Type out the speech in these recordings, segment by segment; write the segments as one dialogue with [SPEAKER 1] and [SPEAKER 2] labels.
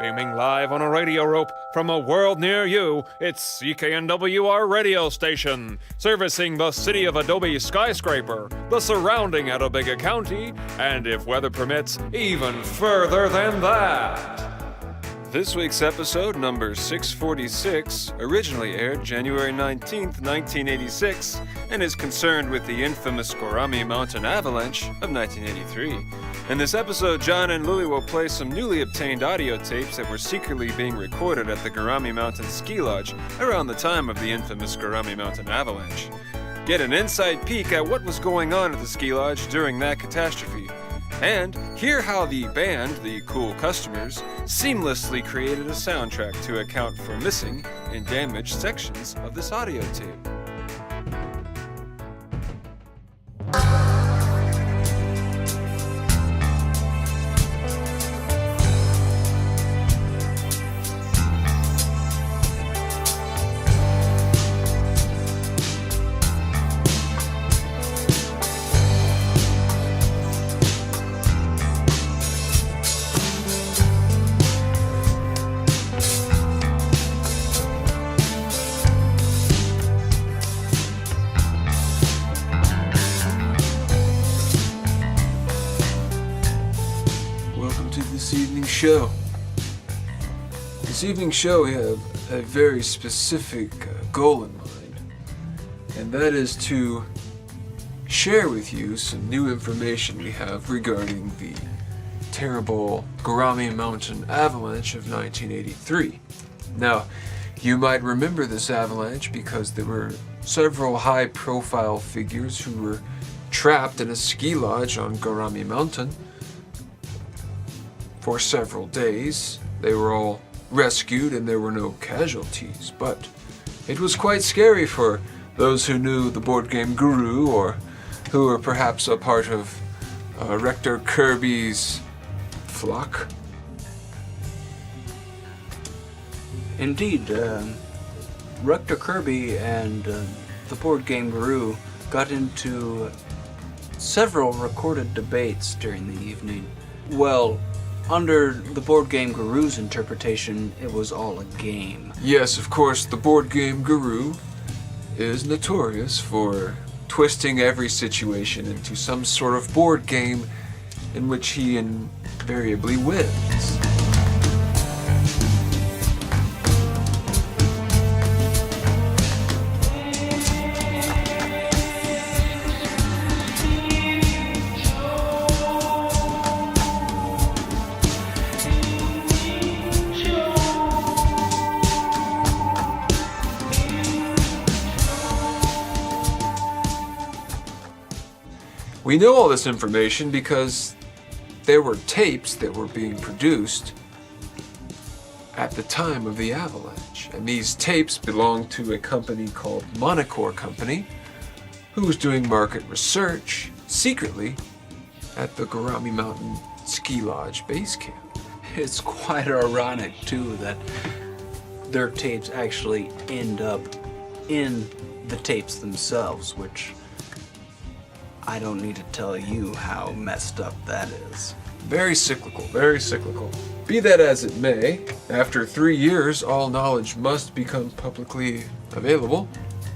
[SPEAKER 1] Beaming live on a radio rope from a world near you, it's CKNWR radio station, servicing the city of Adobe skyscraper, the surrounding Etobicoke County, and if weather permits, even further than that. This week's episode, number 646, originally aired January 19th, 1986, and is concerned with the infamous Gorami Mountain Avalanche of 1983. In this episode, John and Louie will play some newly obtained audio tapes that were secretly being recorded at the Gorami Mountain Ski Lodge around the time of the infamous Gorami Mountain Avalanche. Get an inside peek at what was going on at the ski lodge during that catastrophe. And hear how the band, the Cool Customers, seamlessly created a soundtrack to account for missing and damaged sections of this audio tape.
[SPEAKER 2] This evening's show, we have a very specific goal in mind, and that is to share with you some new information we have regarding the terrible Gorami Mountain Avalanche of 1983. Now, you might remember this avalanche because there were several high-profile figures who were trapped in a ski lodge on Gorami Mountain for several days. They were all rescued and there were no casualties, but it was quite scary for those who knew the board game Guru or who were perhaps a part of Rector Kirby's flock.
[SPEAKER 3] Indeed, Rector Kirby and the board game Guru got into several recorded debates during the evening. Well, under the board game Guru's interpretation, it was all a game.
[SPEAKER 2] Yes, of course, the board game Guru is notorious for twisting every situation into some sort of board game in which he invariably wins. We know all this information because there were tapes that were being produced at the time of the avalanche. And these tapes belonged to a company called Monocore Company, who was doing market research secretly at the Gorami Mountain Ski Lodge base camp.
[SPEAKER 3] It's quite ironic, too, that their tapes actually end up in the tapes themselves, which I don't need to tell you how messed up that is.
[SPEAKER 2] Very cyclical, very cyclical. Be that as it may, after 3 years, all knowledge must become publicly available,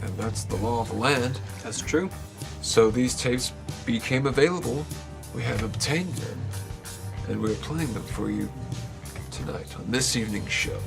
[SPEAKER 2] and that's the law of the land.
[SPEAKER 3] That's true.
[SPEAKER 2] So these tapes became available. We have obtained them, and we're playing them for you tonight on this evening's show.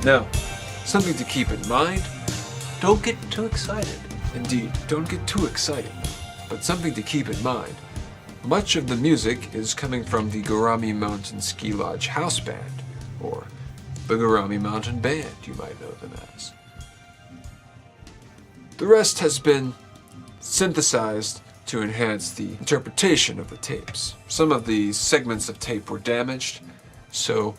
[SPEAKER 2] Now, something to keep in mind.
[SPEAKER 3] Don't get too excited.
[SPEAKER 2] Indeed, don't get too excited. But something to keep in mind. Much of the music is coming from the Gorami Mountain Ski Lodge House Band, or the Gorami Mountain Band, you might know them as. The rest has been synthesized to enhance the interpretation of the tapes. Some of the segments of tape were damaged, so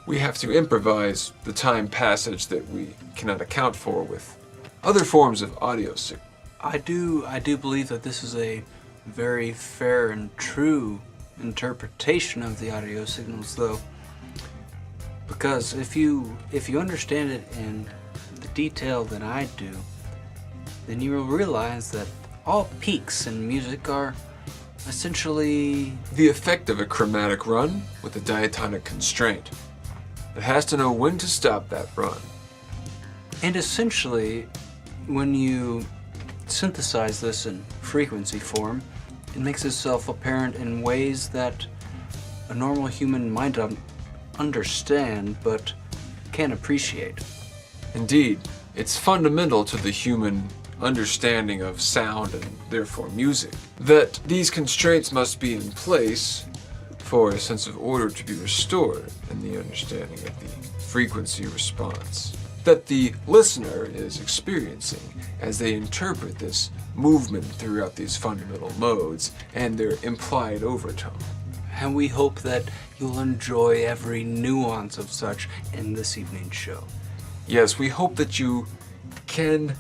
[SPEAKER 2] we have to improvise the time passage that we cannot account for with other forms of audio signal.
[SPEAKER 3] I do believe that this is a very fair and true interpretation of the audio signals, though, because if you understand it in the detail that I do, then you will realize that all peaks in music are essentially
[SPEAKER 2] the effect of a chromatic run with a diatonic constraint. It has to know when to stop that run.
[SPEAKER 3] And essentially, when you synthesize this in frequency form, it makes itself apparent in ways that a normal human might understand but can't appreciate.
[SPEAKER 2] Indeed, it's fundamental to the human understanding of sound and therefore music that these constraints must be in place for a sense of order to be restored in the understanding of the frequency response that the listener is experiencing as they interpret this movement throughout these fundamental modes and their implied overtone.
[SPEAKER 3] And we hope that you'll enjoy every nuance of such in this evening's show.
[SPEAKER 2] Yes, we hope that you can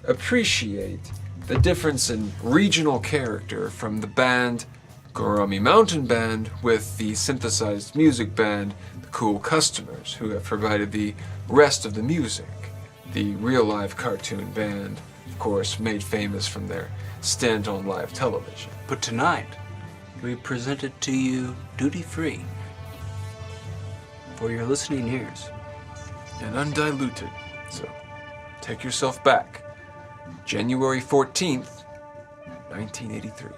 [SPEAKER 2] appreciate the difference in regional character from the band Gorami Mountain Band with the synthesized music band The Cool Customers, who have provided the rest of the music. The real-life cartoon band, of course, made famous from their stint on live television.
[SPEAKER 3] But tonight, we present it to you duty-free for your listening ears.
[SPEAKER 2] And undiluted, so take yourself back. January 14th, 1983.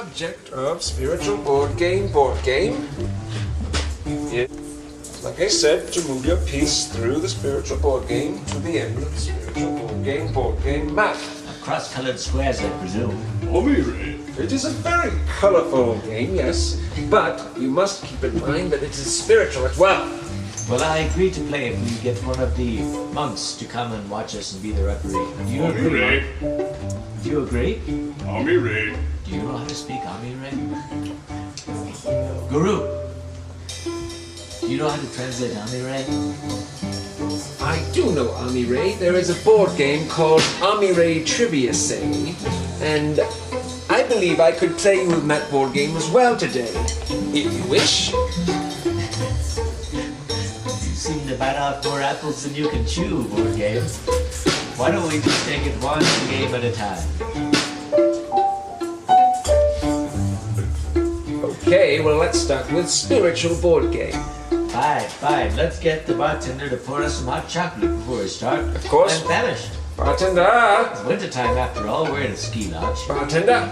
[SPEAKER 4] Object of spiritual board game, is, like I said, to move your piece through the spiritual board game to the end of the spiritual board game map.
[SPEAKER 5] cross-colored squares, I presume.
[SPEAKER 4] It is a very colorful game, yes, but you must keep in mind that it is spiritual as well.
[SPEAKER 5] Well, I agree to play if we get one of the monks to come and watch us and be the referee. Do you agree? Do you agree?
[SPEAKER 6] Amire.
[SPEAKER 5] Do you know how to speak Amire? Guru, do you know how to translate Amire?
[SPEAKER 4] I do know Amire. There is a board game called Amire Trivia Say, and I believe I could play you in that board game as well today, if you wish.
[SPEAKER 5] You seem to bite off more apples than you can chew, board game. Why don't we just take it one game at a time?
[SPEAKER 4] Okay, well, let's start with spiritual board game.
[SPEAKER 5] Fine. Let's get the bartender to pour us some hot chocolate before we start.
[SPEAKER 4] Of course.
[SPEAKER 5] I'm famished.
[SPEAKER 4] Bartender!
[SPEAKER 5] It's wintertime after all. We're in a ski lodge.
[SPEAKER 4] Bartender!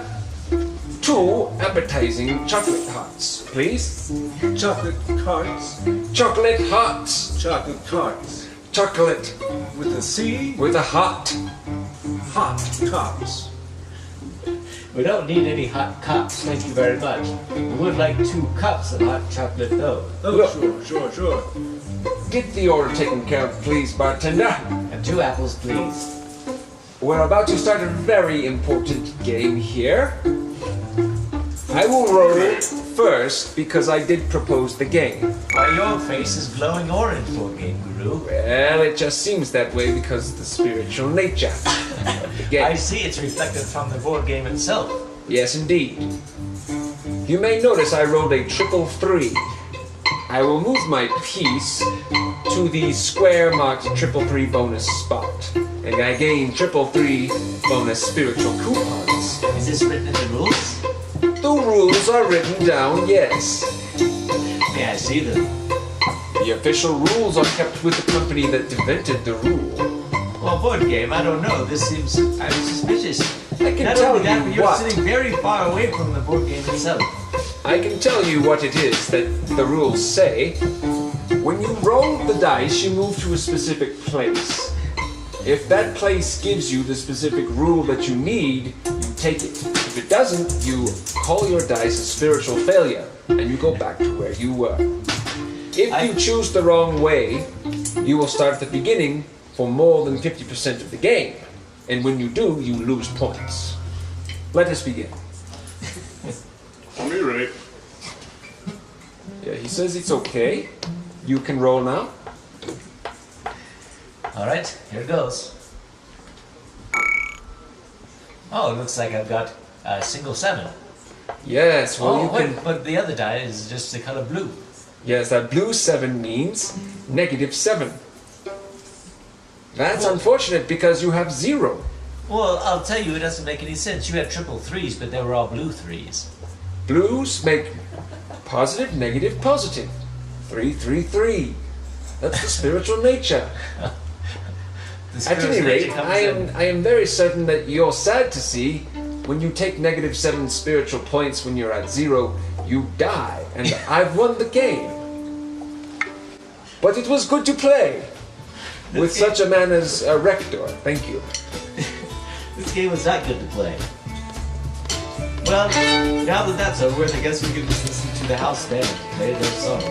[SPEAKER 4] 2 appetizing chocolate hearts, please.
[SPEAKER 6] Chocolate tarts.
[SPEAKER 4] Chocolate hearts!
[SPEAKER 6] Chocolate tarts.
[SPEAKER 4] Chocolate
[SPEAKER 6] With a C.
[SPEAKER 4] with a heart.
[SPEAKER 6] Hot tops.
[SPEAKER 5] We don't need any hot cups, thank you very much. We would like 2 cups of hot chocolate though.
[SPEAKER 6] Oh,
[SPEAKER 4] Look.
[SPEAKER 6] sure.
[SPEAKER 4] Get the order taken care of, please, bartender.
[SPEAKER 5] And 2 apples, please.
[SPEAKER 4] We're about to start a very important game here. I will roll first because I did propose the game.
[SPEAKER 5] Why, your face is glowing orange, board game guru.
[SPEAKER 4] Well, it just seems that way because of the spiritual nature of the game.
[SPEAKER 5] I see it's reflected from the board game itself.
[SPEAKER 4] Yes, indeed. You may notice I rolled a 333. I will move my piece to the square marked 333 bonus spot, and I gain 333 bonus spiritual coupons.
[SPEAKER 5] Is this written in the rules?
[SPEAKER 4] The rules are written down, yes.
[SPEAKER 5] May I see them?
[SPEAKER 4] The official rules are kept with the company that invented the rule.
[SPEAKER 5] Well, board game, I don't know. This seems I'm suspicious.
[SPEAKER 4] I can
[SPEAKER 5] Not
[SPEAKER 4] tell
[SPEAKER 5] only that,
[SPEAKER 4] you
[SPEAKER 5] but you're
[SPEAKER 4] what.
[SPEAKER 5] sitting very far away from the board game itself.
[SPEAKER 4] I can tell you what it is that the rules say. When you roll the dice, you move to a specific place. If that place gives you the specific rule that you need, you take it. If it doesn't, you call your dice a spiritual failure, and you go back to where you were. If you choose the wrong way, you will start at the beginning for more than 50% of the game. And when you do, you lose points. Let us begin.
[SPEAKER 6] Amire.
[SPEAKER 4] Yeah, he says it's okay. You can roll now.
[SPEAKER 5] All right, here goes. Oh, it looks like I've got a single 7.
[SPEAKER 4] Yes, well, you can.
[SPEAKER 5] But the other die is just the color blue.
[SPEAKER 4] Yes, that blue 7 means -7. That's unfortunate because you have 0.
[SPEAKER 5] Well, I'll tell you, it doesn't make any sense. You had triple 3s, but they were all blue 3s.
[SPEAKER 4] Blues make positive, negative, positive. 3, 3, 3. That's the spiritual nature. At any rate, I am very certain that you're sad to see when you take -7 spiritual points when you're at 0, you die, and I've won the game. But it was good to play with such a man as Rector. Thank you.
[SPEAKER 5] This game was not good to play. Well, now that that's over, I guess we can just listen to the house band play their song.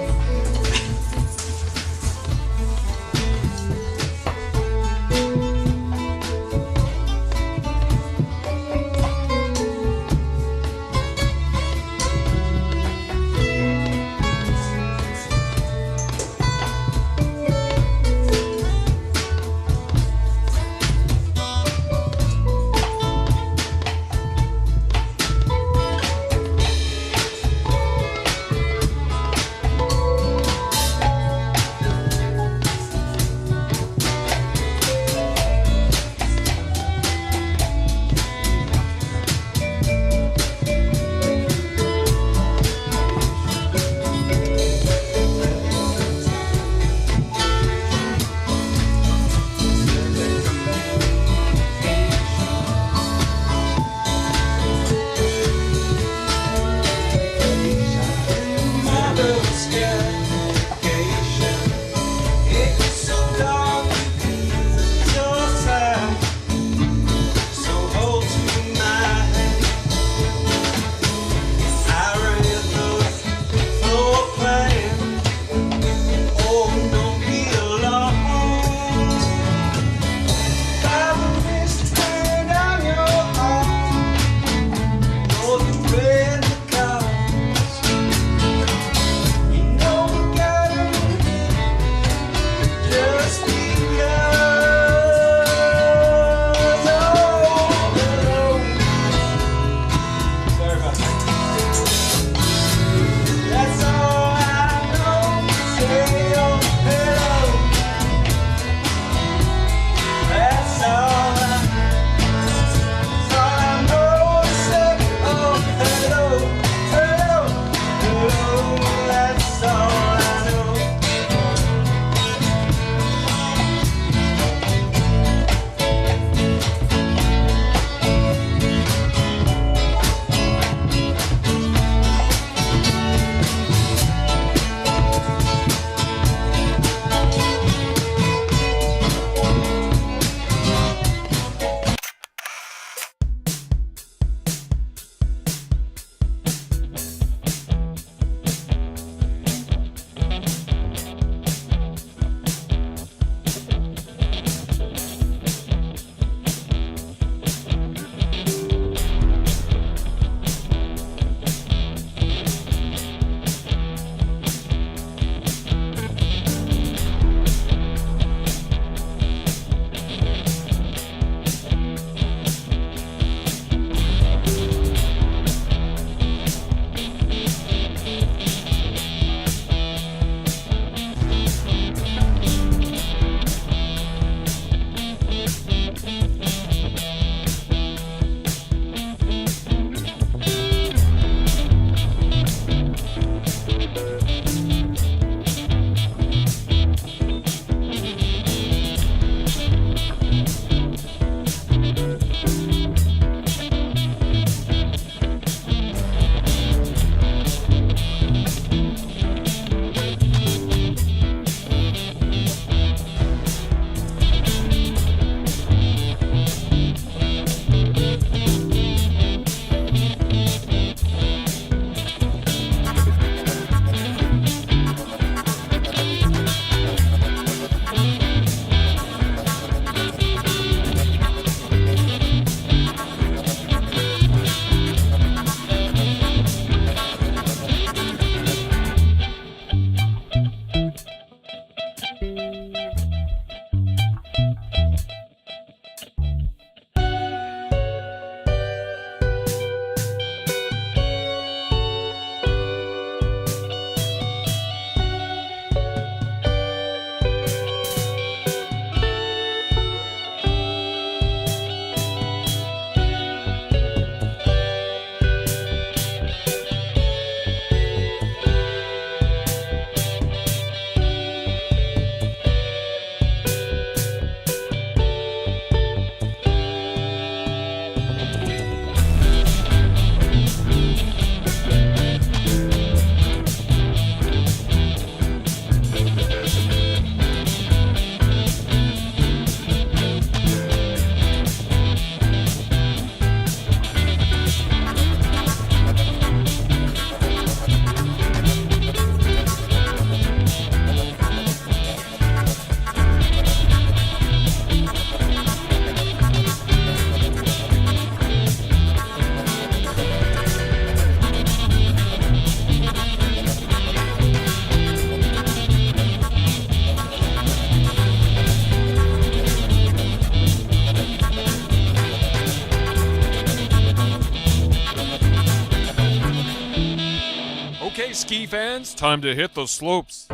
[SPEAKER 1] Okay, ski fans, time to hit the slopes.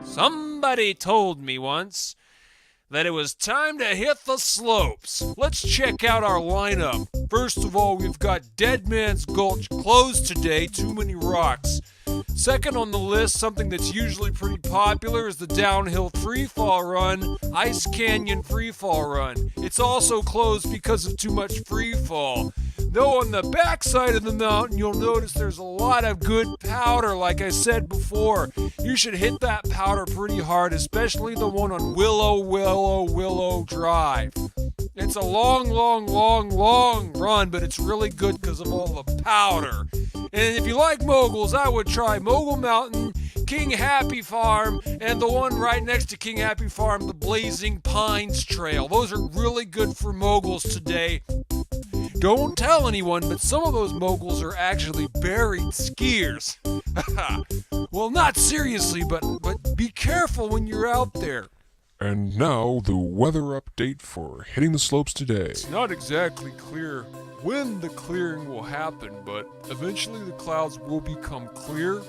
[SPEAKER 1] Somebody told me once that it was time to hit the slopes. Let's check out our lineup. First of all, we've got Dead Man's Gulch closed today, too many rocks. Second on the list, something that's usually pretty popular, is the downhill freefall run, Ice Canyon freefall run. It's also closed because of too much freefall. Though on the backside of the mountain, you'll notice there's a lot of good powder, like I said before. You should hit that powder pretty hard, especially the one on Willow Drive. It's a long run, but it's really good because of all the powder. And if you like moguls, I would try Mogul Mountain, King Happy Farm, and the one right next to King Happy Farm, the Blazing Pines Trail. Those are really good for moguls today. Don't tell anyone, but some of those moguls are actually buried skiers. Well, not seriously, but be careful when you're out there.
[SPEAKER 7] And now, the weather update for hitting the slopes today.
[SPEAKER 1] It's not exactly clear when the clearing will happen, but eventually the clouds will become clear.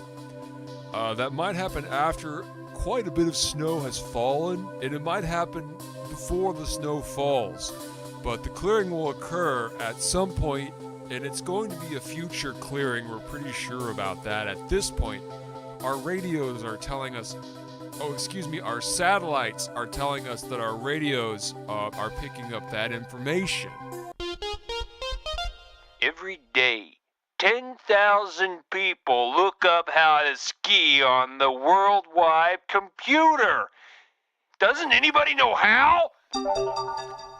[SPEAKER 1] That might happen after quite a bit of snow has fallen, and it might happen before the snow falls. But the clearing will occur at some point, and it's going to be a future clearing. We're pretty sure about that at this point. Our radios are telling us, our satellites are telling us that our radios are picking up that information.
[SPEAKER 8] Every day, 10,000 people look up how to ski on the worldwide computer. Doesn't anybody know how?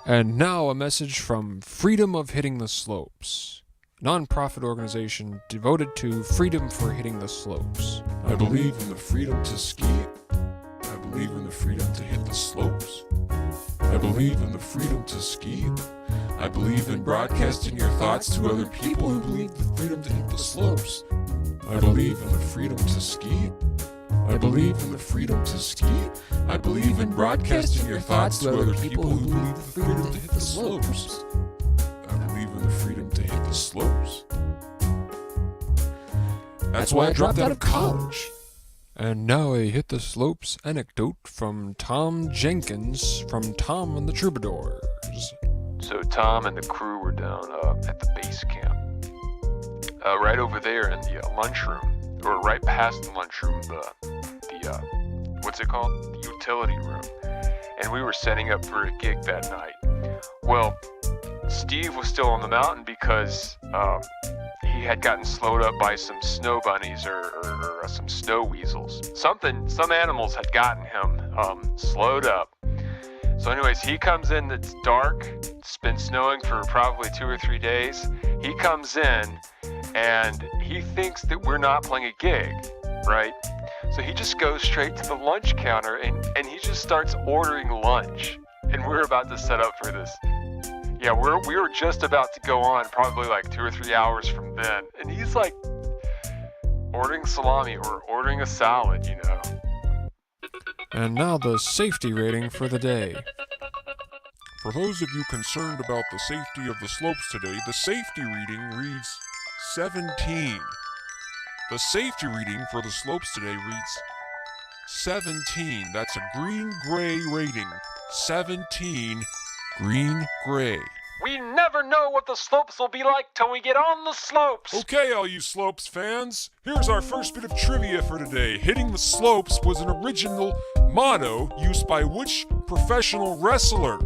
[SPEAKER 1] And now a message from Freedom of Hitting the Slopes, non-profit organization devoted to freedom for hitting the slopes.
[SPEAKER 7] I believe in the freedom to ski. I believe in the freedom to hit the slopes. I believe in the freedom to ski. I believe in broadcasting your thoughts to other people who believe the freedom to hit the slopes. I believe in the freedom to ski. I believe in the freedom to ski. I believe in broadcasting your thoughts to other people who believe the freedom to hit the slopes. I believe in the freedom to hit the slopes. That's why I dropped out of college.
[SPEAKER 1] And now a Hit the Slopes anecdote from Tom Jenkins from Tom and the Troubadours.
[SPEAKER 8] So Tom and the crew were down at the base camp. Right over there in the lunchroom, or right past the lunchroom, the what's it called? The utility room. And we were setting up for a gig that night. Well, Steve was still on the mountain because he had gotten slowed up by some snow bunnies or some snow weasels. Some animals had gotten him slowed up. So anyways, he comes in, it's dark, it's been snowing for probably 2 or 3 days. He comes in and he thinks that we're not playing a gig, right? So he just goes straight to the lunch counter and he just starts ordering lunch. And we're about to set up for this. Yeah, we were just about to go on, probably like 2 or 3 hours from then. And he's like ordering salami or ordering a salad, you know.
[SPEAKER 1] And now the safety rating for the day.
[SPEAKER 7] For those of you concerned about the safety of the slopes today, the safety reading reads 17. The safety reading for the slopes today reads 17. That's a green-gray rating. 17 green-gray.
[SPEAKER 8] We never know what the slopes will be like till we get on the slopes.
[SPEAKER 7] Okay, all you slopes fans, here's our first bit of trivia for today. Hitting the slopes was an original motto used by which professional wrestler?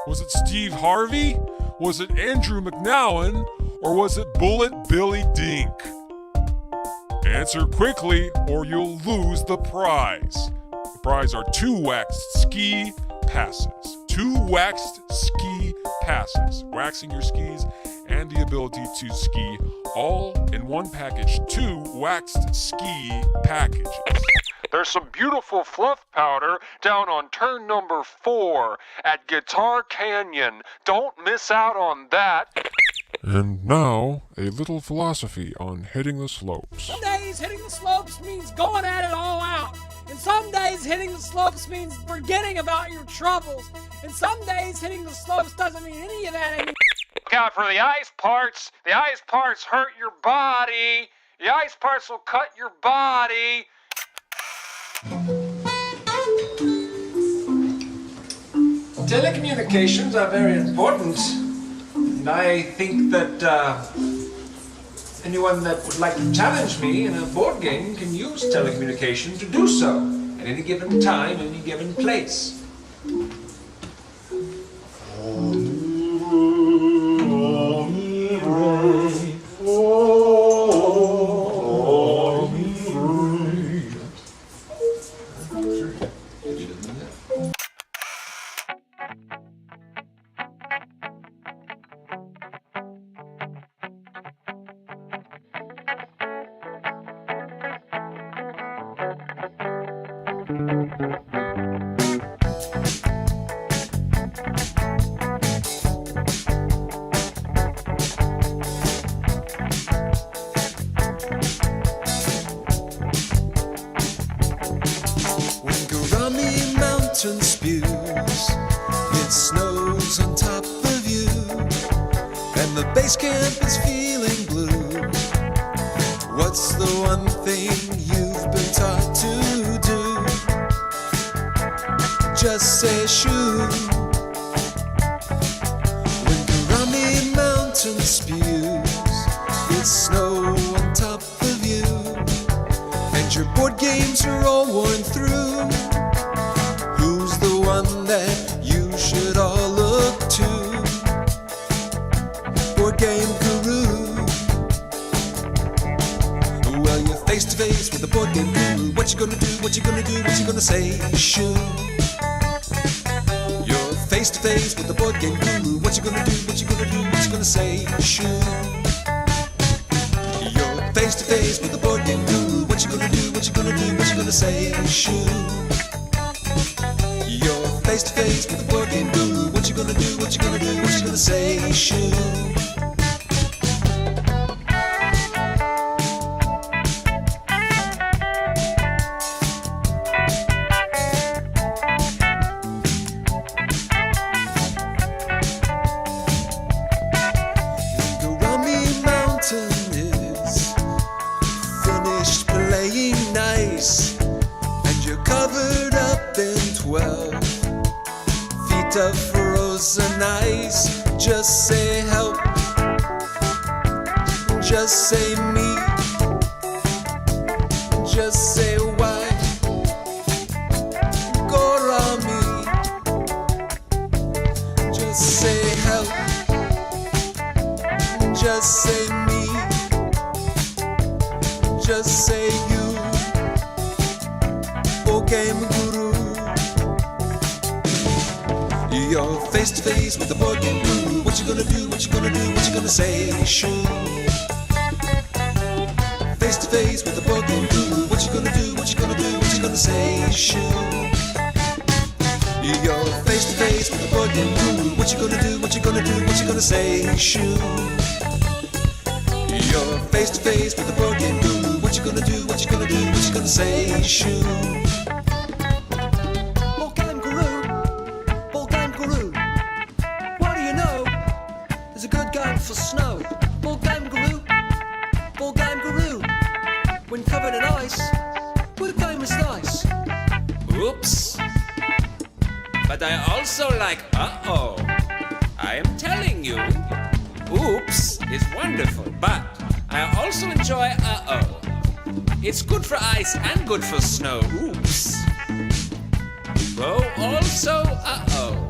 [SPEAKER 7] Was it Steve Harvey? Was it Andrew McNowan? Or was it Bullet Billy Dink? Answer quickly or you'll lose the prize. The prize are 2 waxed ski passes. 2 waxed ski passes. Waxing your skis and the ability to ski all in one package. 2 waxed ski packages.
[SPEAKER 8] There's some beautiful fluff powder down on turn number 4 at Guitar Canyon. Don't miss out on that.
[SPEAKER 7] And now, a little philosophy on hitting the slopes.
[SPEAKER 9] Some days hitting the slopes means going at it all out. And some days hitting the slopes means forgetting about your troubles. And some days hitting the slopes doesn't mean any of that anymore.
[SPEAKER 1] Look out for the ice parts. The ice parts hurt your body. The ice parts will cut your body.
[SPEAKER 4] Telecommunications are very important, and I think that anyone that would like to challenge me in a board game can use telecommunication to do so at any given time, any given place.
[SPEAKER 10] When Gorami Mountain spews, it snows on top of you, and the base camp is feeling blue. What's the one thing you've been taught to do? Just say shoo. When Gorami Mountain spews, it's snow on top of you, and your board games are all worn through. Who's the one that you should all look to? Board game guru. Well, you're face to face with the board game guru. What you gonna do? What you gonna do? What you gonna say? Shoo. You're face to face with the board game guru. What you gonna do? What you gonna do? What you gonna say? Shoo. You're face to face with the board game guru. What you gonna do? What you gonna do? What you gonna say? Shoo. You're face to face with the board game guru. What you gonna do? What you gonna do? What you gonna say? Shoo. Gorami Mountain is finished playing nice, and you're covered up in 12 feet of frozen ice. Just say help, just say me, just say why. Gorami, just say help, just say me, just say you. Board game guru. You're face to face with the board game guru. What you gonna do? What you gonna do? What you gonna say? Shoo. Face to face with the board game guru. What you gonna do? What you gonna do? What you gonna say? Shoo. You're face to face with the board game guru. What you gonna do? What you gonna do? What you gonna say? Shoo. You're face to face with the board game guru. What you gonna do? What you gonna do? What you gonna say? Shoo. Board game guru, board game guru. What do you know? There's a good game for snow. Board game guru, board game guru. When covered in ice, well, the game is nice.
[SPEAKER 11] Oops. But I also like uh-oh. I am telling you, oops is wonderful, but I also enjoy uh-oh. It's good for ice and good for snow. Oops. Oh, also uh-oh.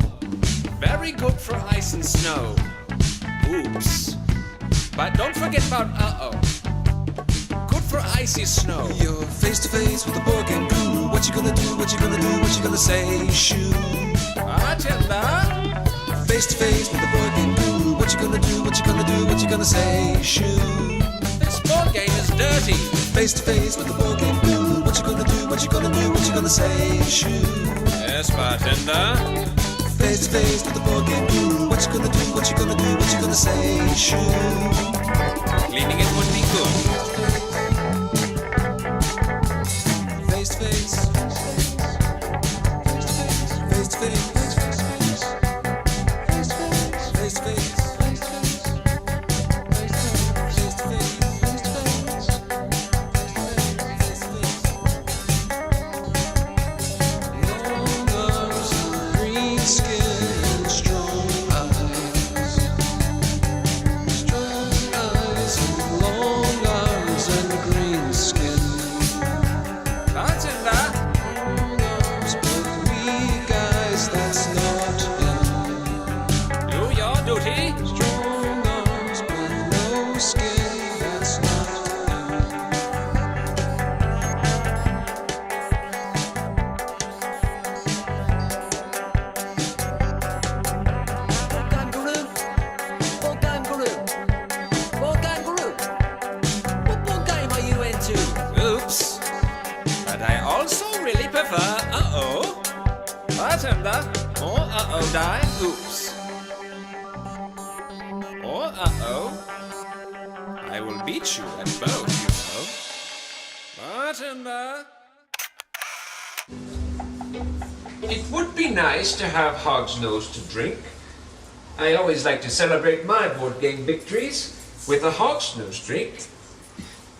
[SPEAKER 11] Very good for ice and snow. Oops. But don't forget about uh-oh. Good for icy snow.
[SPEAKER 10] You're face to face with the board game guru. What you gonna do? What you gonna do? What you gonna say? Shoo.
[SPEAKER 11] Bartender.
[SPEAKER 10] Face to face with the board game guru. What you gonna do? What you gonna do? What you gonna say? Shoo.
[SPEAKER 11] This board game is dirty.
[SPEAKER 10] Face to face with the board game guru. What you gonna do? What you gonna do? What you gonna say? Shoo.
[SPEAKER 11] Yes, bartender.
[SPEAKER 10] Face to face with the board game guru. What you gonna do? What you gonna do? What you gonna say? Shoo.
[SPEAKER 11] Cleaning it would be good.
[SPEAKER 10] Face to face.
[SPEAKER 11] I also really prefer uh-oh. Bartender, more uh-oh die, oops. Or uh-oh. I will beat you at both, you know. Bartender.
[SPEAKER 4] It would be nice to have Hog's Nose to drink. I always like to celebrate my board game victories with a Hog's Nose drink.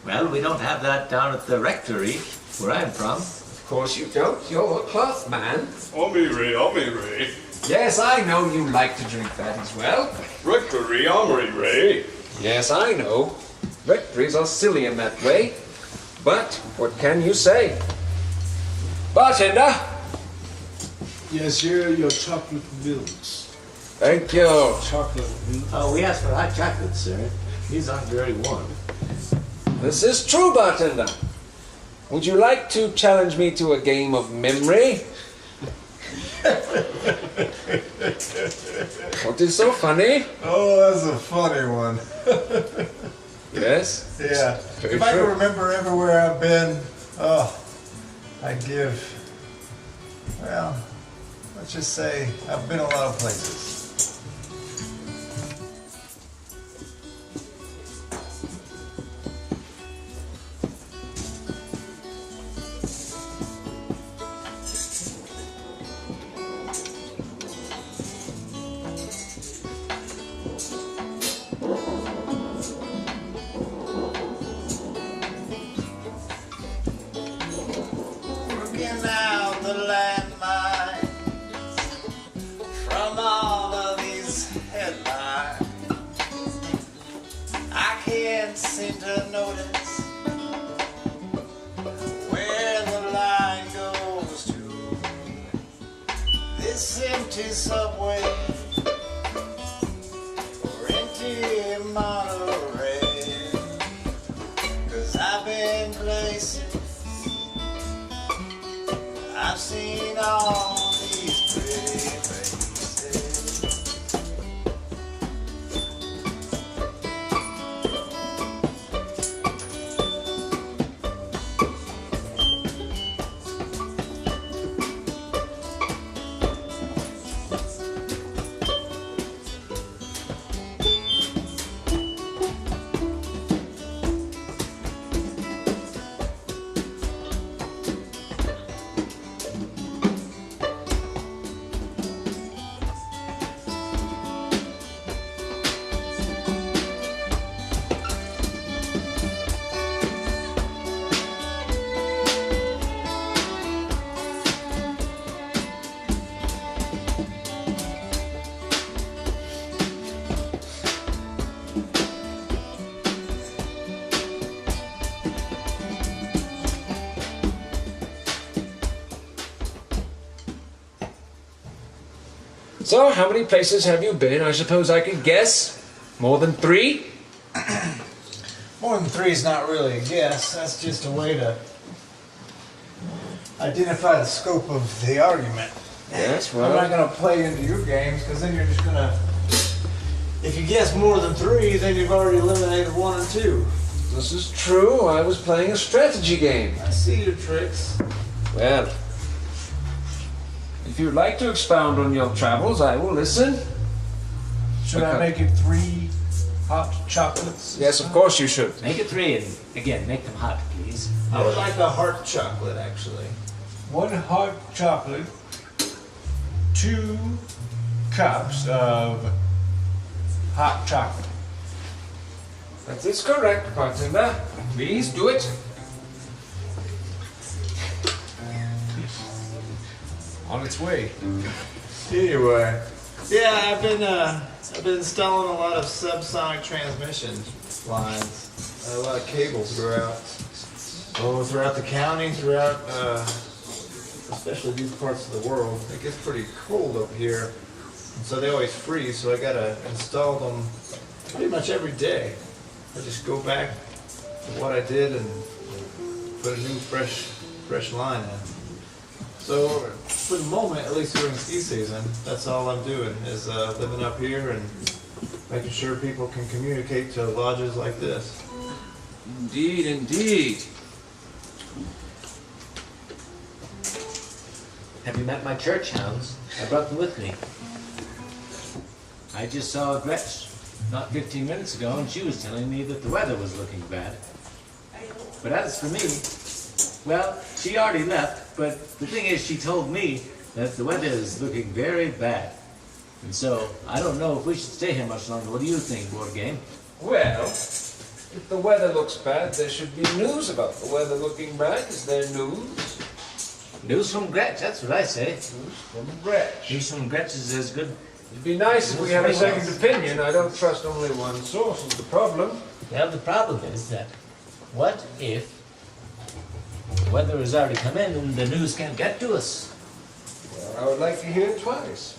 [SPEAKER 5] Well, we don't have that down at the rectory, where I'm from.
[SPEAKER 4] Of course you don't. You're a cloth man.
[SPEAKER 6] I'll be Ray.
[SPEAKER 4] Yes, I know you like to drink that as well.
[SPEAKER 6] Rectory, Ray.
[SPEAKER 4] Yes, I know. Rectories are silly in that way. But what can you say? Bartender!
[SPEAKER 6] Yes, sir, your chocolate milks.
[SPEAKER 4] Thank you.
[SPEAKER 6] Chocolate milk.
[SPEAKER 5] Oh, we asked for hot chocolate, sir. These aren't very warm.
[SPEAKER 4] This is true, bartender. Would you like to challenge me to a game of memory? What is so funny?
[SPEAKER 12] Oh, that's a funny one.
[SPEAKER 4] Yes?
[SPEAKER 12] Yeah.
[SPEAKER 4] Very
[SPEAKER 12] If I
[SPEAKER 4] true.
[SPEAKER 12] can remember everywhere I've been, I'd give, well, let's just say I've been a lot of places.
[SPEAKER 5] Working out the landmines from all of these headlines. I can't seem to notice where the line goes to. This empty subway or empty monorail. 'Cause I've been places, I've seen all these pretty faces.
[SPEAKER 4] So, how many places have you been? I suppose I could guess. More than 3?
[SPEAKER 12] More than 3 is not really a guess. That's just a way to identify the scope of the argument.
[SPEAKER 4] Yes,
[SPEAKER 12] I'm not
[SPEAKER 4] well,
[SPEAKER 12] going to play into your games because then you're just going to. If you guess more than 3, then you've already eliminated 1 and 2.
[SPEAKER 4] this is true. I was playing a strategy game.
[SPEAKER 12] I see your tricks.
[SPEAKER 4] Well, if you'd like to expound on your travels, I will listen.
[SPEAKER 12] Should I make it 3 hot chocolates?
[SPEAKER 4] Yes, of course you should.
[SPEAKER 5] Make it 3 and again, make them hot, please.
[SPEAKER 12] I would like a heart chocolate, actually. 1 hot chocolate, 2 cups of hot chocolate.
[SPEAKER 4] That is correct, bartender. Please do it.
[SPEAKER 12] On its way. Anyway. Yeah, I've been installing a lot of subsonic transmission lines. A lot of cables throughout the county, throughout especially these parts of the world. It gets pretty cold up here. And so they always freeze, so I gotta install them pretty much every day. I just go back to what I did and put a new fresh line in. So for the moment, at least during ski season, that's all I'm doing is living up here and making sure people can communicate to lodges like this.
[SPEAKER 4] Indeed, indeed.
[SPEAKER 5] Have you met my church hounds? I brought them with me. I just saw Gretch not 15 minutes ago, and she was telling me that the weather was looking bad. But as for me, well, she already left, but the thing is, she told me that the weather is looking very bad. And so, I don't know if we should stay here much longer. What do you think, Board Game?
[SPEAKER 4] Well, if the weather looks bad, there should be news about the weather looking bad. Is there news?
[SPEAKER 5] News from Gretch, that's what I say.
[SPEAKER 4] News from Gretch.
[SPEAKER 5] News from Gretch is as good.
[SPEAKER 4] It'd be nice if we had a second opinion. I don't trust only one source is the problem.
[SPEAKER 5] Well, the problem is that what if the weather has already come in and the news can't get to us?
[SPEAKER 4] Well, I would like to hear it twice.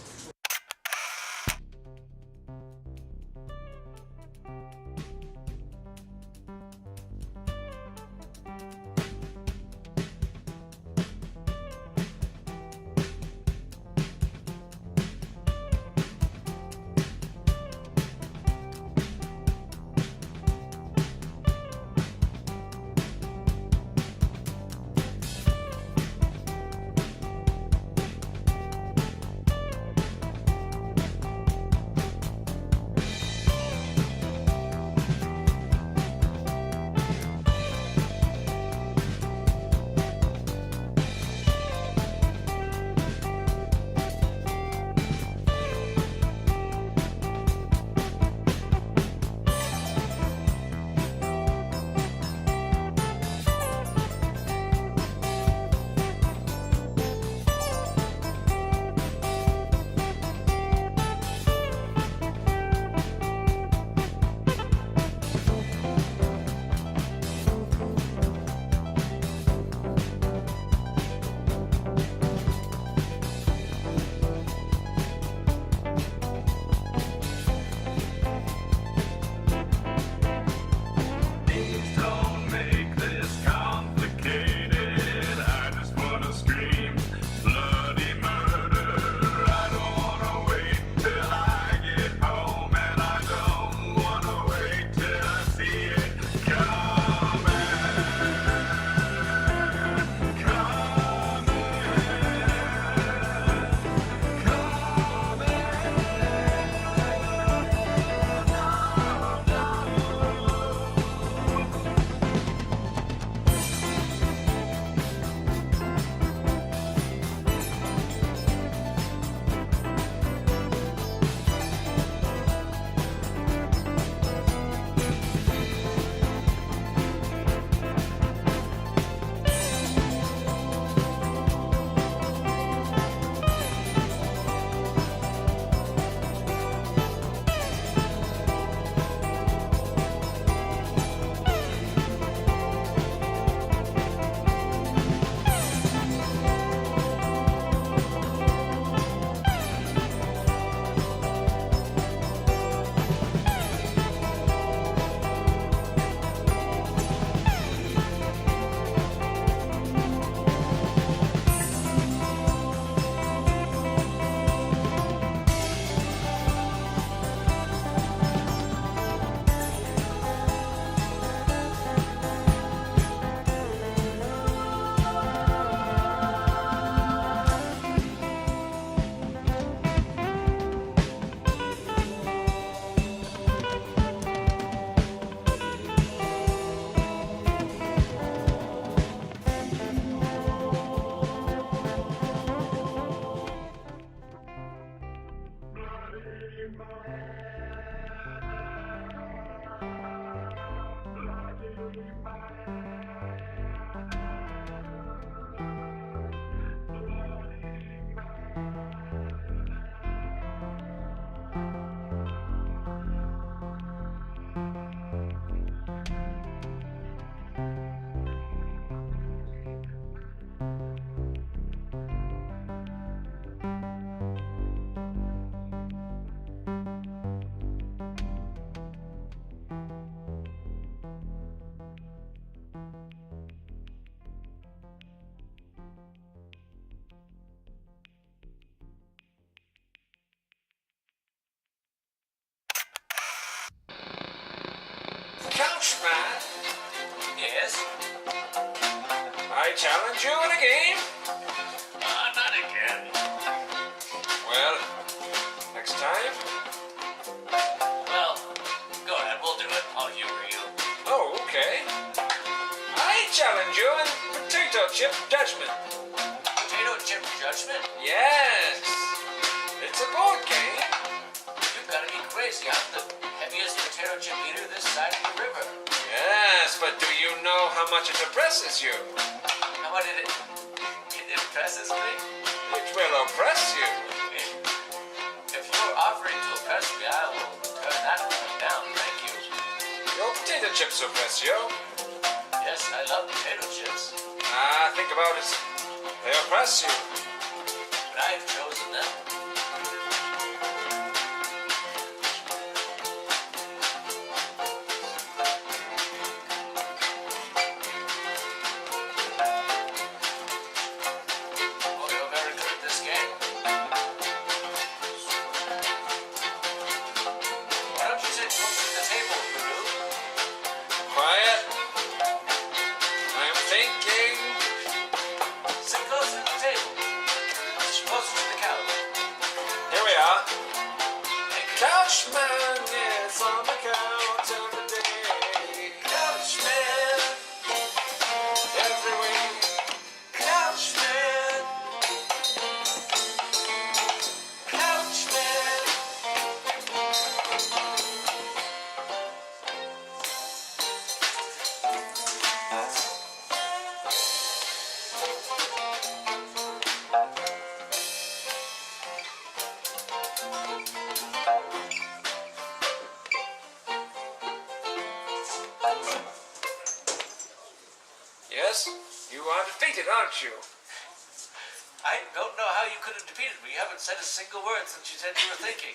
[SPEAKER 11] Couchman? Yes? I challenge you in a game?
[SPEAKER 5] Not again.
[SPEAKER 11] challenge you in potato chip judgment.
[SPEAKER 5] Potato chip judgment?
[SPEAKER 11] Yes. It's a board game.
[SPEAKER 5] You've got to be crazy. I'm the heaviest potato chip eater this side of the river.
[SPEAKER 11] Yes, but do you know how much it oppresses you?
[SPEAKER 5] How much it impresses me?
[SPEAKER 11] It will oppress you.
[SPEAKER 5] If you're offering to oppress me, I will turn that one down. Thank you.
[SPEAKER 11] Your potato chips oppress you.
[SPEAKER 5] Yes, I love potato chips.
[SPEAKER 11] Think about it. They oppress you.
[SPEAKER 5] But I've chosen them. Oh, you're very good at this game. Why don't you sit close to the table, Guru?
[SPEAKER 11] Quiet. I am thinking.
[SPEAKER 5] Sit closer to the table. Closer to the couch.
[SPEAKER 11] Here we are.
[SPEAKER 5] Thank you.
[SPEAKER 11] Couchman, yes, on the couch of the day.
[SPEAKER 5] Couchman.
[SPEAKER 11] Every week.
[SPEAKER 5] Couchman. Couchman.
[SPEAKER 11] Yes, you are defeated, aren't you?
[SPEAKER 5] I don't know how you could have defeated me. You haven't said a single word since you said you were thinking.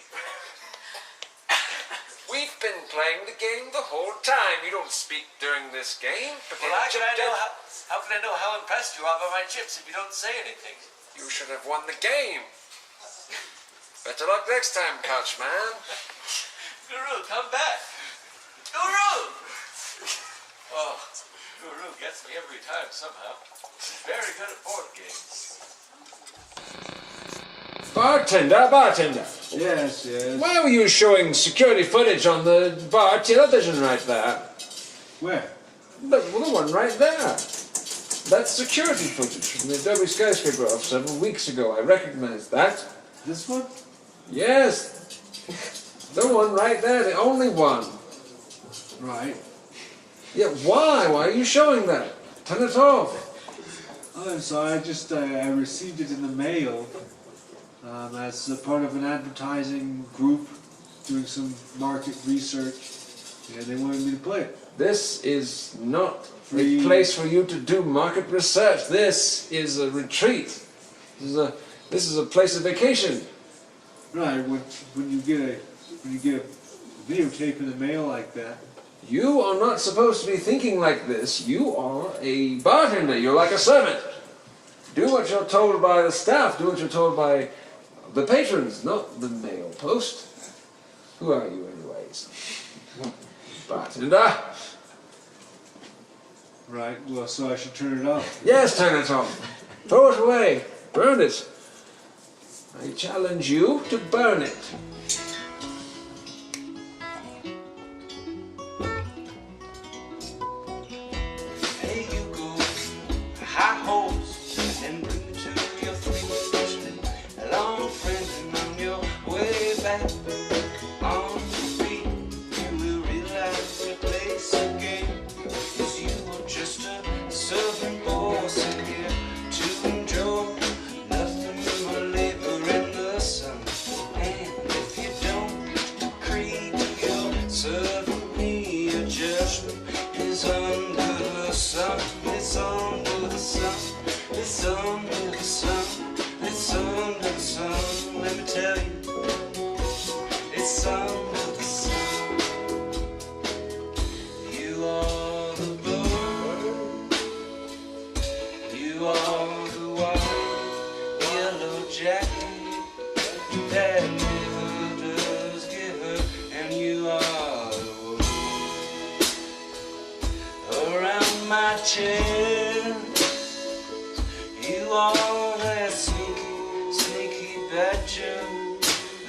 [SPEAKER 11] We've been playing the game the whole time. You don't speak during this game.
[SPEAKER 5] Well, how can I know how impressed you are by my chips if you don't say anything?
[SPEAKER 11] You should have won the game. Better luck next time, Couchman.
[SPEAKER 5] Guru, come back. Guru! Oh, Guru gets me every time somehow. He's very good at board games.
[SPEAKER 4] Bartender.
[SPEAKER 6] Yes, yes.
[SPEAKER 4] Why were you showing security footage on the bar television right there?
[SPEAKER 6] Where?
[SPEAKER 4] The one right there. That's security footage from the Adobe skyscraper off several weeks ago. I recognize that.
[SPEAKER 6] This one?
[SPEAKER 4] Yes. The one right there, the only one.
[SPEAKER 6] Right.
[SPEAKER 4] Yeah, why? Why are you showing that? Turn it off.
[SPEAKER 6] Oh, I'm sorry. I received it in the mail as a part of an advertising group doing some market research, and they wanted me to play it.
[SPEAKER 4] This is not
[SPEAKER 6] Free.
[SPEAKER 4] a place for you to do market research. This is a retreat. This is a place of vacation.
[SPEAKER 6] Right. When you get a videotape in the mail like that.
[SPEAKER 4] You are not supposed to be thinking like this. You are a bartender. You're like a servant. Do what you're told by the staff. Do what you're told by the patrons, not the mail post. Who are you, anyways? Bartender.
[SPEAKER 6] Right. Well, so I should turn it off.
[SPEAKER 4] Yes, turn it off. Throw it away. Burn it. I challenge you to burn it.
[SPEAKER 10] Hey, you go high hopes and bring me to your feet. Hello, friend, and on your way back on the beat, you will realize your place again. 'Cause you were just a servant boy sitting here to enjoy nothing but labor in the sun. And if you don't agree to your servant, me, your judgment is under the sun. It's under the sun. It's under the sun. It's under the sun. Let me tell you, it's under the sun. You are the bird. You are the white yellow jacket that never does get hurt, and you are the wolf around my chair. You are that sneaky badger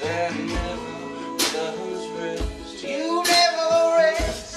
[SPEAKER 10] that never does rest. You never rest.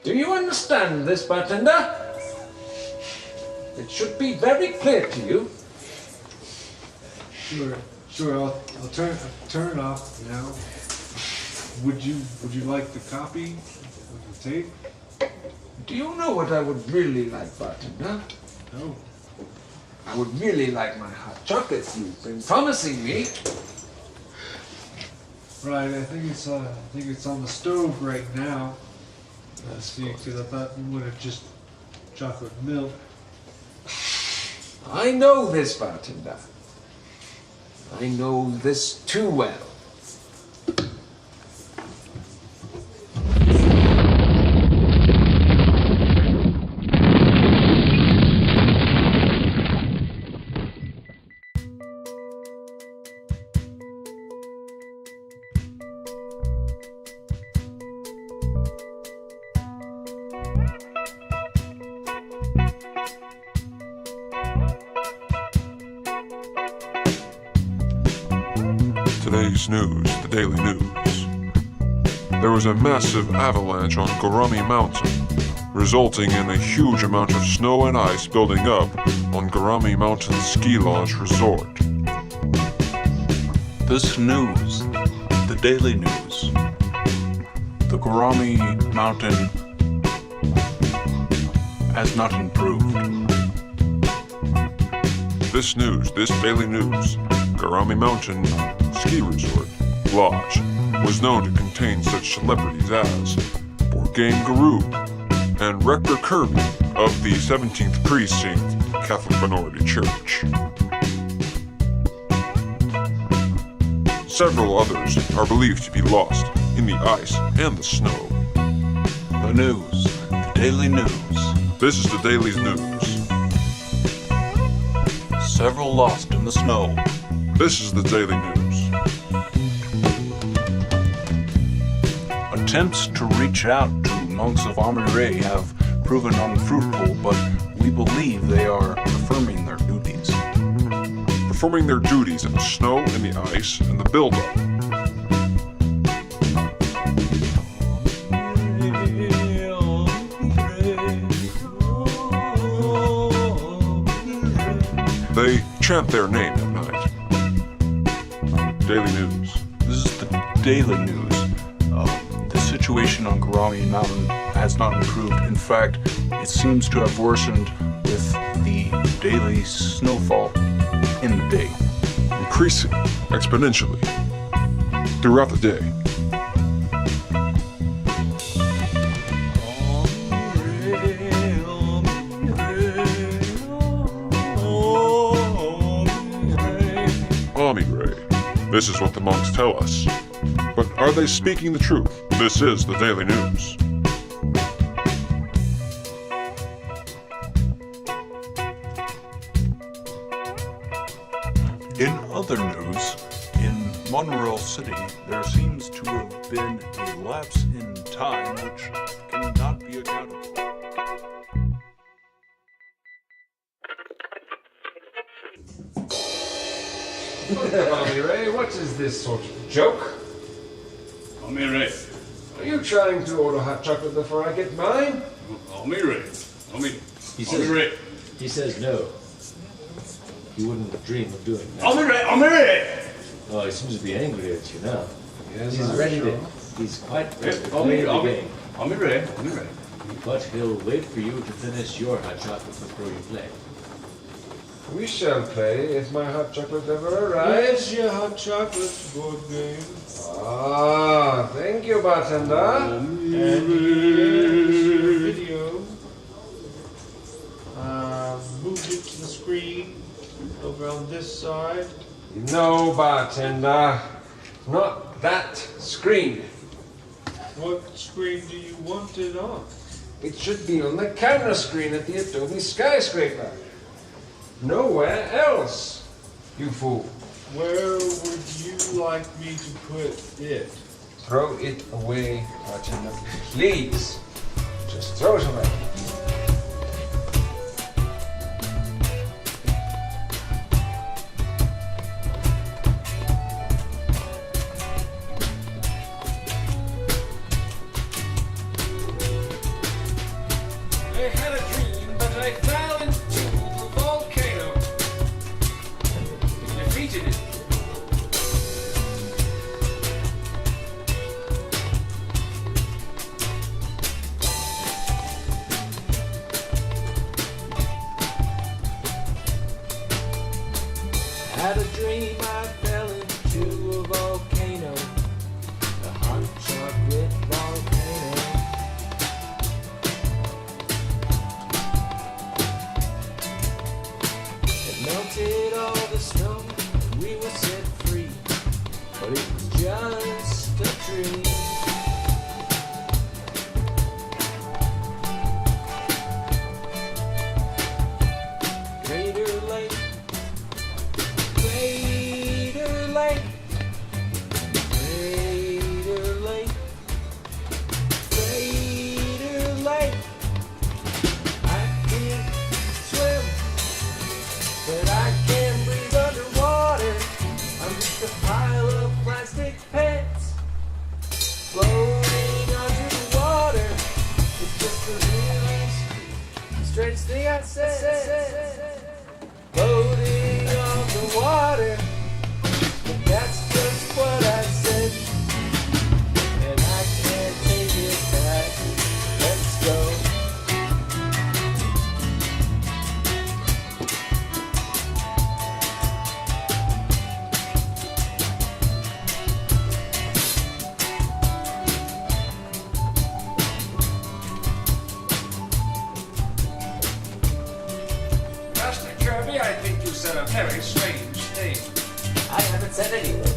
[SPEAKER 4] Do you understand this, bartender? It should be very clear to you.
[SPEAKER 6] Sure. I'll turn it off now. Would you like the copy of the tape?
[SPEAKER 4] Do you know what I would really like, bartender?
[SPEAKER 6] No.
[SPEAKER 4] I would really like my hot chocolates you've been promising me.
[SPEAKER 6] Right. I think it's on the stove right now. See, because I thought you would have just chocolate milk.
[SPEAKER 4] I know this, bartender. I know this too well.
[SPEAKER 7] Today's news, the daily news. There was a massive avalanche on Gorami Mountain, resulting in a huge amount of snow and ice building up on Gorami Mountain Ski Resort.
[SPEAKER 13] This news, the daily news. The Gorami Mountain has not improved.
[SPEAKER 7] This news, this daily news. Gorami Mountain Ski Resort Lodge was known to contain such celebrities as Board Game Guru and Rector Kirby of the 17th Precinct Catholic Minority Church. Several others are believed to be lost in the ice and the snow.
[SPEAKER 13] The news, the daily news.
[SPEAKER 7] This is the daily news.
[SPEAKER 13] Several lost in the snow.
[SPEAKER 7] This is the daily news.
[SPEAKER 13] Attempts to reach out to monks of Amire have proven unfruitful, but we believe they are performing their duties.
[SPEAKER 7] Performing their duties in the snow and the ice and the buildup. They chant their name at night. Daily news.
[SPEAKER 13] This is the daily news. The situation on Gorami Mountain has not improved. In fact, it seems to have worsened with the daily snowfall in the day.
[SPEAKER 7] Increasing exponentially throughout the day. Amire. This is what the monks tell us. But are they speaking the truth? This is the daily news.
[SPEAKER 13] In other news, in Monroe City, there seems to have been a lapse in time which cannot be accounted for.
[SPEAKER 4] Amire, what is this sort of joke?
[SPEAKER 14] Amire.
[SPEAKER 4] Are you trying to order hot chocolate before I get mine?
[SPEAKER 14] Amire.
[SPEAKER 5] He says no. He wouldn't dream of doing that.
[SPEAKER 14] Amire.
[SPEAKER 5] Oh, he seems to be angry at you now.
[SPEAKER 4] Yes,
[SPEAKER 5] He's ready to. He's quite ready to play the game.
[SPEAKER 14] Amire.
[SPEAKER 5] But he'll wait for you to finish your hot chocolate before you play.
[SPEAKER 4] We shall play if my hot chocolate ever arrives.
[SPEAKER 6] Here's your hot chocolate board game.
[SPEAKER 4] Ah, thank you, bartender.
[SPEAKER 6] And here's your video. Moved it to the screen over on this side.
[SPEAKER 4] No, bartender. Not that screen.
[SPEAKER 6] What screen do you want it on?
[SPEAKER 4] It should be on the camera screen at the Adobe skyscraper. Nowhere else, you fool.
[SPEAKER 6] Where would you like me to put it?
[SPEAKER 4] Throw it away, bartender. Please. Just throw it away.
[SPEAKER 5] Had a dream I fell into a volcano, a hot chocolate volcano. It melted all the snow and we were set free, but it was just a dream. Crater Lake, Crater Lake, Crater Lake, Crater Lake. I can't swim, but I can breathe underwater. I'm just a pile of plastic pants floating under the water. It's just the really strange thing I said. Floating on the water, but that's just what I said, and I can't take it back. Let's go.
[SPEAKER 11] Master Kirby, I think you said a very strange thing.
[SPEAKER 5] I haven't said anything.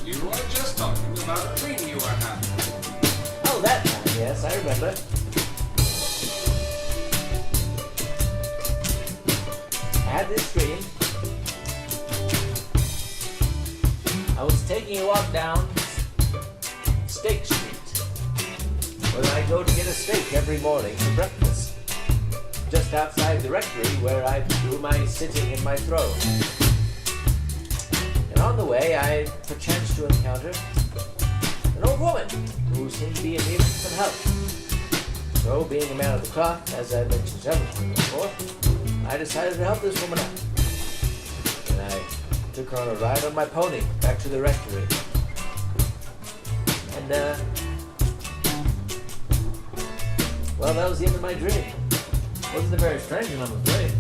[SPEAKER 11] You were just talking about a dream you were having.
[SPEAKER 5] Oh, that time, yes, I remember. I had this dream. I was taking a walk down Steak Street, where I go to get a steak every morning for breakfast, just outside the rectory where I do my sitting in my throne. And on the way, I perchance to encounter an old woman who seemed to be in need of some help. So, being a man of the cloth, as I mentioned several times before, I decided to help this woman out. And I took her on a ride on my pony back to the rectory. And, well, that was the end of my dream. Wasn't a very strange one, I'm afraid.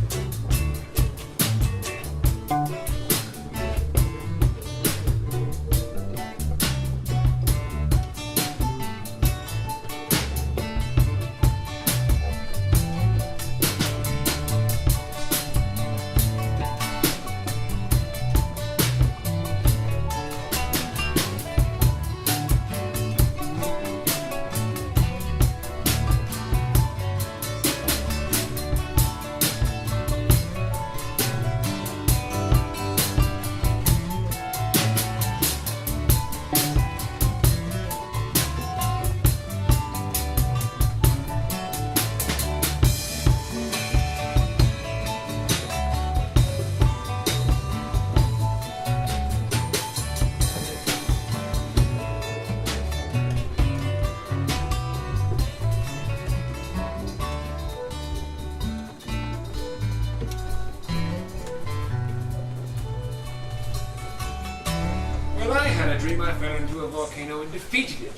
[SPEAKER 11] Well, I had a dream I fell into a volcano and defeated it.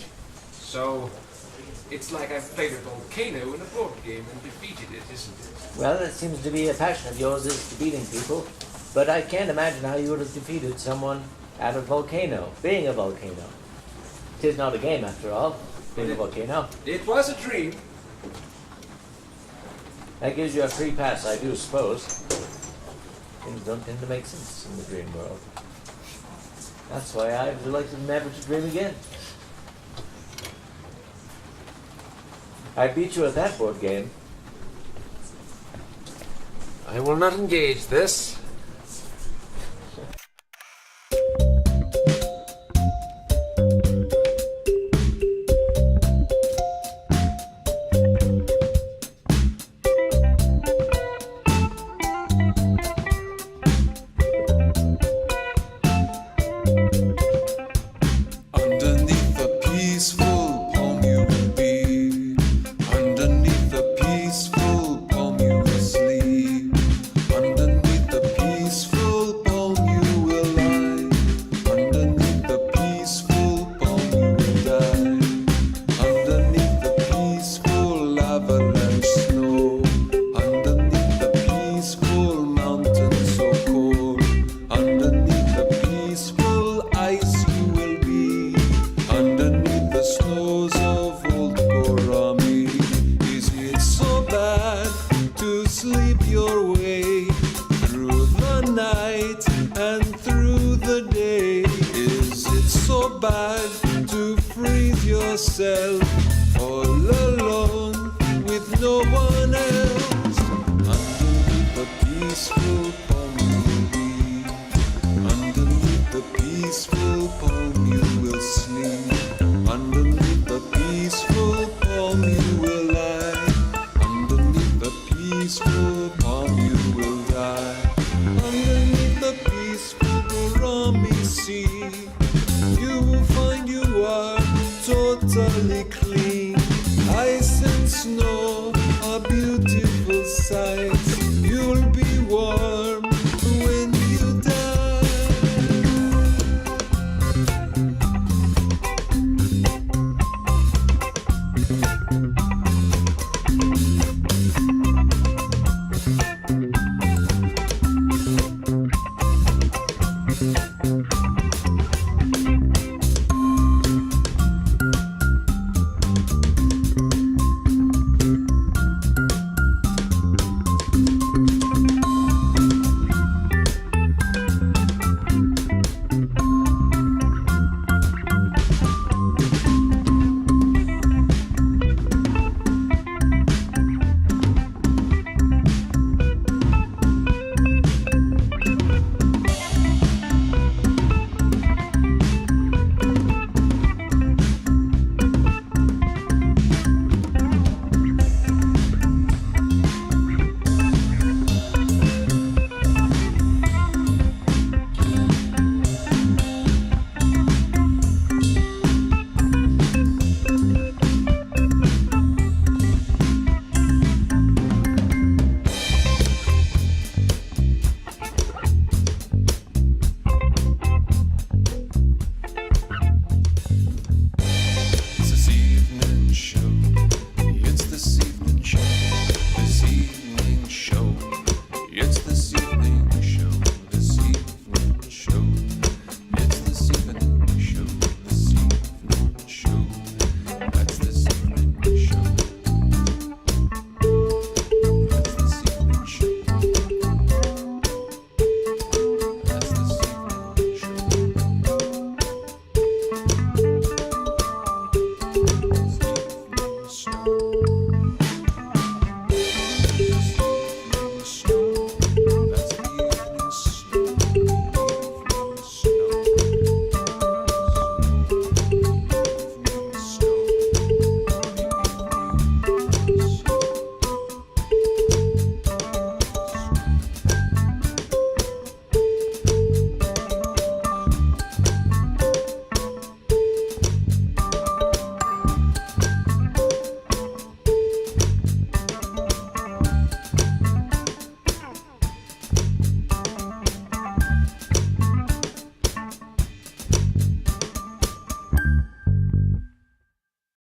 [SPEAKER 11] So, it's like I've played a volcano in a board game and defeated it, isn't it?
[SPEAKER 5] Well, it seems to be a passion of yours is defeating people, but I can't imagine how you would have defeated someone at a volcano, being a volcano. It is not a game, after all, being a volcano.
[SPEAKER 11] It was a dream.
[SPEAKER 5] That gives you a free pass, I do suppose. Things don't tend to make sense in the dream world. That's why I've elected never to dream again. I beat you at that board game.
[SPEAKER 11] I will not engage this.
[SPEAKER 10] Underneath the peaceful palm you will be. Underneath the peaceful palm you will sleep. Underneath the bag to freeze yourself all alone with no one else underneath a peaceful